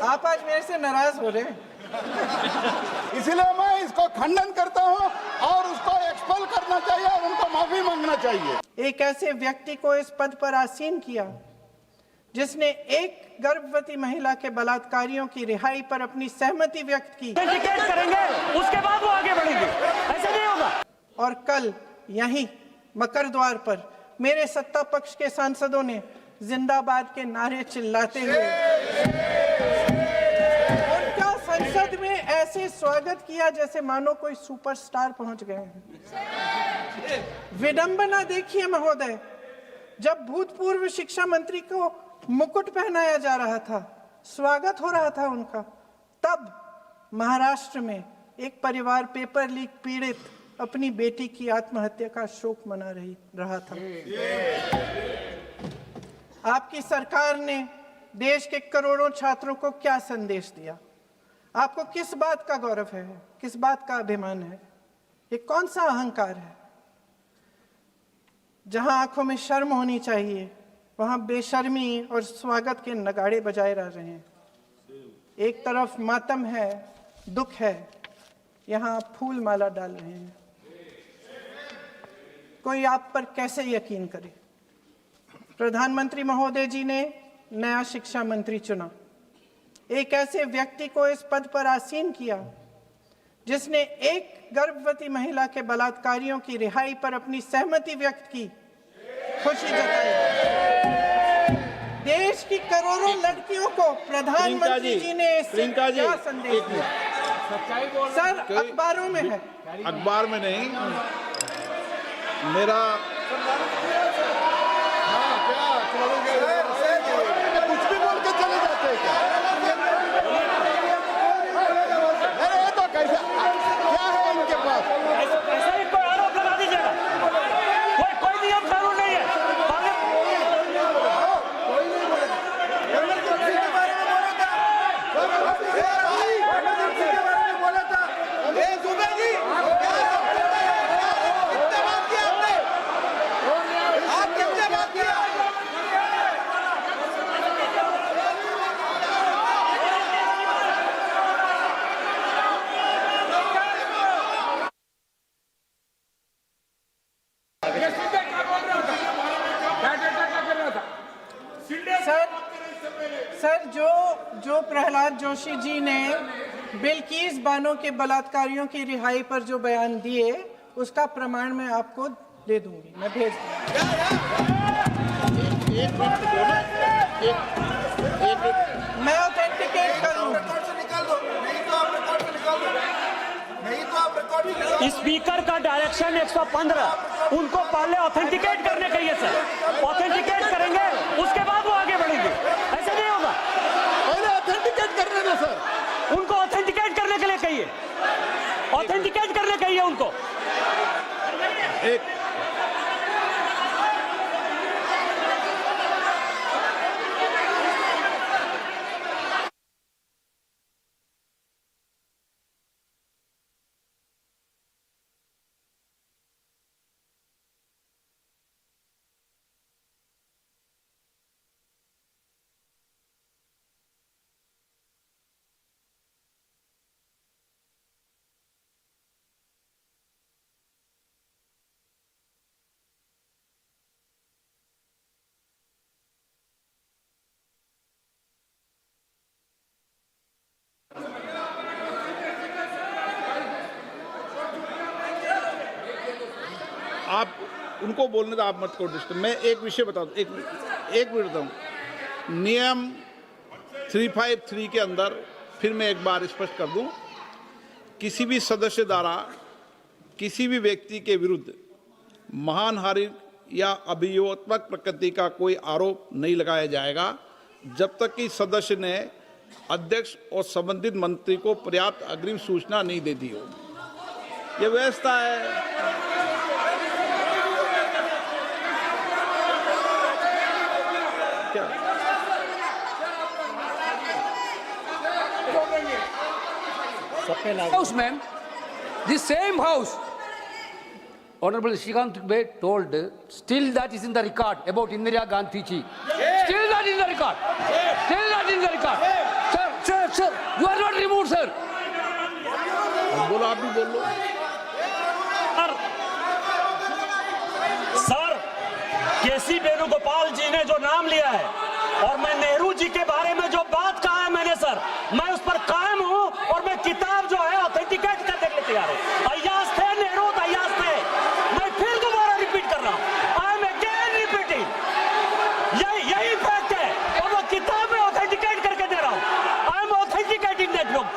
आप आज मेरे से नाराज हो रहे हैं, इसलिए मैं इसको खंडन करता हूं और उसको एक्सपेल करना चाहिए और उनको माफी मांगना चाहिए। एक ऐसे व्यक्ति को इस पद पर आसीन किया जिसने एक गर्भवती महिला के बलात्कारियों की रिहाई पर अपनी सहमति व्यक्त की करेंगे, उसके बाद वो आगे बढ़ेंगे, ऐसे नहीं होगा। और कल यहीं मकर द्वार पर मेरे सत्ता पक्ष के सांसदों ने जिंदाबाद के नारे चिल्लाते हुए उनका संसद में ऐसे स्वागत किया जैसे मानो कोई सुपरस्टार पहुंच गए हैं। विडंबना देखिए महोदय, जब भूतपूर्व शिक्षा मंत्री को मुकुट पहनाया जा रहा था, स्वागत हो रहा था उनका, तब महाराष्ट्र में एक परिवार पेपर लीक पीड़ित अपनी बेटी की आत्महत्या का शोक मना रहा था। आपकी सरकार ने देश के करोड़ों छात्रों को क्या संदेश दिया? आपको किस बात का गौरव है, किस बात का अभिमान है? ये कौन सा अहंकार है? जहां आंखों में शर्म होनी चाहिए वहां बेशर्मी और स्वागत के नगाड़े बजाए रह रहे हैं। एक तरफ मातम है, दुख है, यहां फूल माला डाल रहे हैं। कोई आप पर कैसे यकीन करे? प्रधानमंत्री महोदय जी ने नया शिक्षा मंत्री चुना, एक ऐसे व्यक्ति को इस पद पर आसीन किया जिसने एक गर्भवती महिला के बलात्कारियों की रिहाई पर अपनी सहमति व्यक्त की, खुशी जताई। देश की करोड़ों लड़कियों को प्रधानमंत्री जी ने क्या संदेश दिया? सर, अखबारों में है। अखबार में नहीं, मेरा कुछ भी बोल के चले जाते हैं क्या? अरे ये तो कैसा क्या है इनके पास? ऐसा ही कोई आरोप लगा दीजिएगा, कोई नियम कानून नहीं है। सर, जो प्रहलाद जोशी जी ने बिल्किस बानो के बलात्कारियों की रिहाई पर जो बयान दिए, उसका प्रमाण मैं आपको दे दूंगी, मैं भेज मैं ऑथेंटिकेट करूंगा। स्पीकर का डायरेक्शन 115, उनको पहले ऑथेंटिकेट करने के लिए सर, ऑथेंटिकेट करेंगे, उसके बाद वो आगे बढ़ेंगे, ऐसे नहीं होगा। पहले ऑथेंटिकेट करने दो सर, उनको ऑथेंटिकेट करने के लिए कहिए, ऑथेंटिकेट करने कहिए उनको। आप उनको बोलने दो, आप मत करो डिस्टर्ब। मैं एक विषय बता दूं, एक मिनट बताऊं। नियम 353 के अंदर फिर मैं एक बार स्पष्ट कर दूं, किसी भी सदस्य द्वारा किसी भी व्यक्ति के विरुद्ध मानहानि या अभियोगात्मक प्रकृति का कोई आरोप नहीं लगाया जाएगा जब तक कि सदस्य ने अध्यक्ष और संबंधित मंत्री को पर्याप्त अग्रिम सूचना नहीं दे दी हो। यह व्यवस्था है। House, ma'am, the same house, Honorable Shrikant Dubey told, still that is in the record about Indira Gandhi ji. Still that is in the record. Still that is in the record. Sir, बोल लो। Sir, केसी वेणुगोपाल जी ने जो नाम लिया है और मैं नेहरू जी के बारे में जो बात कहा है मैंने, सर मैं उस पर कायम हूं और मैं किताब जो है ऑथेंटिकेट कर देने तैयार हूं। अय्याज थे नेहरू, अय्याज थे। मैं फिर दोबारा रिपीट कर रहा हूं, आई एम अगेन रिपीटिंग, यही फैक्ट है और वो किताब में ऑथेंटिकेट करके दे रहा हूं। I am authenticating that book.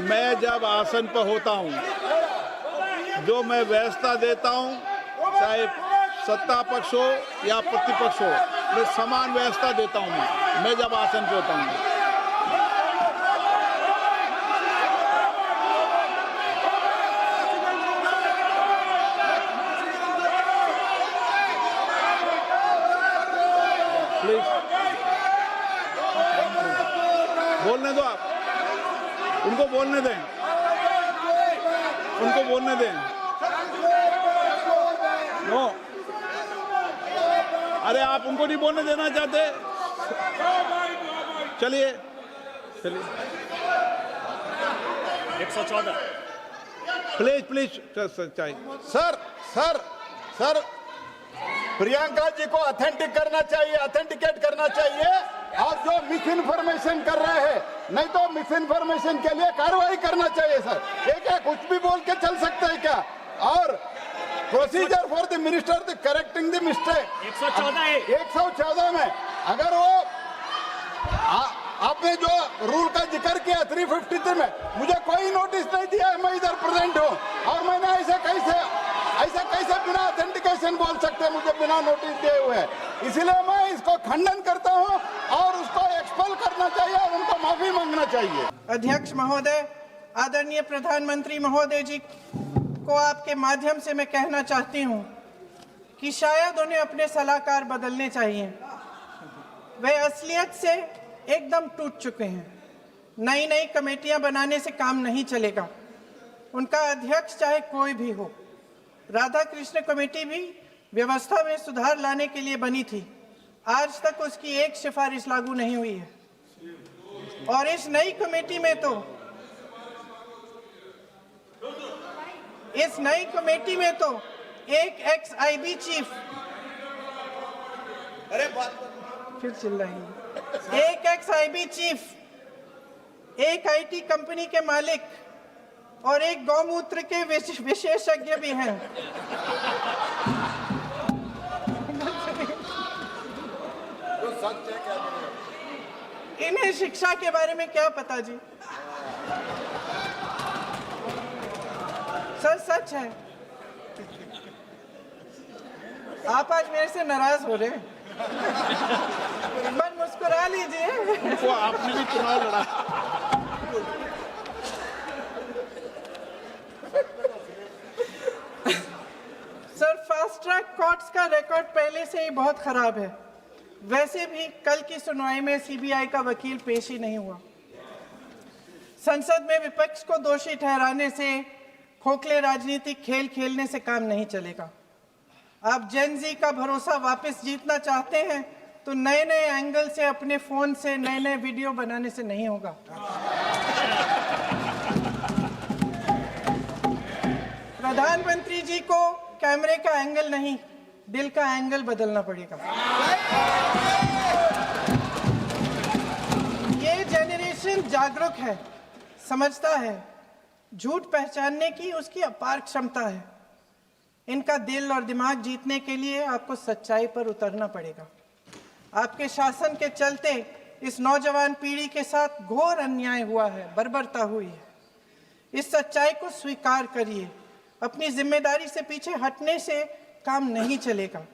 मैं जब आसन पर होता हूं, जो मैं व्यवस्था देता हूं, चाहे सत्ता पक्ष हो या प्रतिपक्ष हो, मैं समान व्यवस्था देता हूं। मैं जब आसन पे होता हूं, प्लीज बोलने दो, आप उनको बोलने दें, उनको बोलने दें। नो, अरे आप उनको नहीं बोलने देना चाहते? चलिए चलिए, 114 प्लीज प्लीज चाहिए। सर प्रियंका जी को ऑथेंटिक करना चाहिए, ऑथेंटिकेट करना चाहिए, और जो मिस इन्फॉर्मेशन कर रहे हैं, नहीं तो मिस इन्फॉर्मेशन के लिए कार्रवाई करना चाहिए। सर ये क्या कुछ भी बोल के चल सकते हैं क्या? और procedure for the minister the correcting the mistake 114 में अगर वो आपने जो रूल का जिक्र किया 353 में, मुझे कोई नोटिस नहीं दिया है, मैं इधर प्रेजेंट हूँ, और मैंने ऐसे कैसे बिना ऑथेंटिकेशन बोल सकते हैं मुझे बिना नोटिस दिए हुए? इसलिए मैं इसको खंडन करता हूं और उसको एक्सपेल करना चाहिए और उनको माफी मांगना चाहिए। अध्यक्ष महोदय, आदरणीय प्रधानमंत्री महोदय जी को आपके माध्यम से मैं कहना चाहती हूं कि शायद उन्हें अपने सलाहकार बदलने चाहिए। वे असलियत से एकदम टूट चुके हैं। नई नई कमेटियां बनाने से काम नहीं चलेगा। उनका अध्यक्ष चाहे कोई भी हो, राधा कृष्ण कमेटी भी व्यवस्था में सुधार लाने के लिए बनी थी। आज तक उसकी एक सिफारिश लागू नहीं हुई है। और इस नई कमेटी में तो एक एक्स आईबी चीफ, फिर चिल्लाएंगे, एक एक्स आईबी चीफ, एक आईटी कंपनी के मालिक और एक गौमूत्र के विशेषज्ञ भी हैं। इन्हें शिक्षा के बारे में क्या पता जी? सर सच है। आप आज मेरे से नाराज हो रहे हैं, पर मुस्कुरा लीजिए। उनको आपने भी चुनाव लड़ा। सर, फास्ट ट्रैक कोर्ट्स का रिकॉर्ड पहले से ही बहुत खराब है। वैसे भी कल की सुनवाई में सीबीआई का वकील पेश ही नहीं हुआ। संसद में विपक्ष को दोषी ठहराने से, खोखले राजनीतिक खेल खेलने से काम नहीं चलेगा। आप जेन जी का भरोसा वापस जीतना चाहते हैं तो नए नए एंगल से अपने फोन से नए नए वीडियो बनाने से नहीं होगा। प्रधानमंत्री जी को कैमरे का एंगल नहीं, दिल का एंगल बदलना पड़ेगा। ये जेनरेशन जागरूक है, समझता है, झूठ पहचानने की उसकी अपार क्षमता है। इनका दिल और दिमाग जीतने के लिए आपको सच्चाई पर उतरना पड़ेगा। आपके शासन के चलते इस नौजवान पीढ़ी के साथ घोर अन्याय हुआ है, बर्बरता हुई है। इस सच्चाई को स्वीकार करिए। अपनी जिम्मेदारी से पीछे हटने से काम नहीं चलेगा।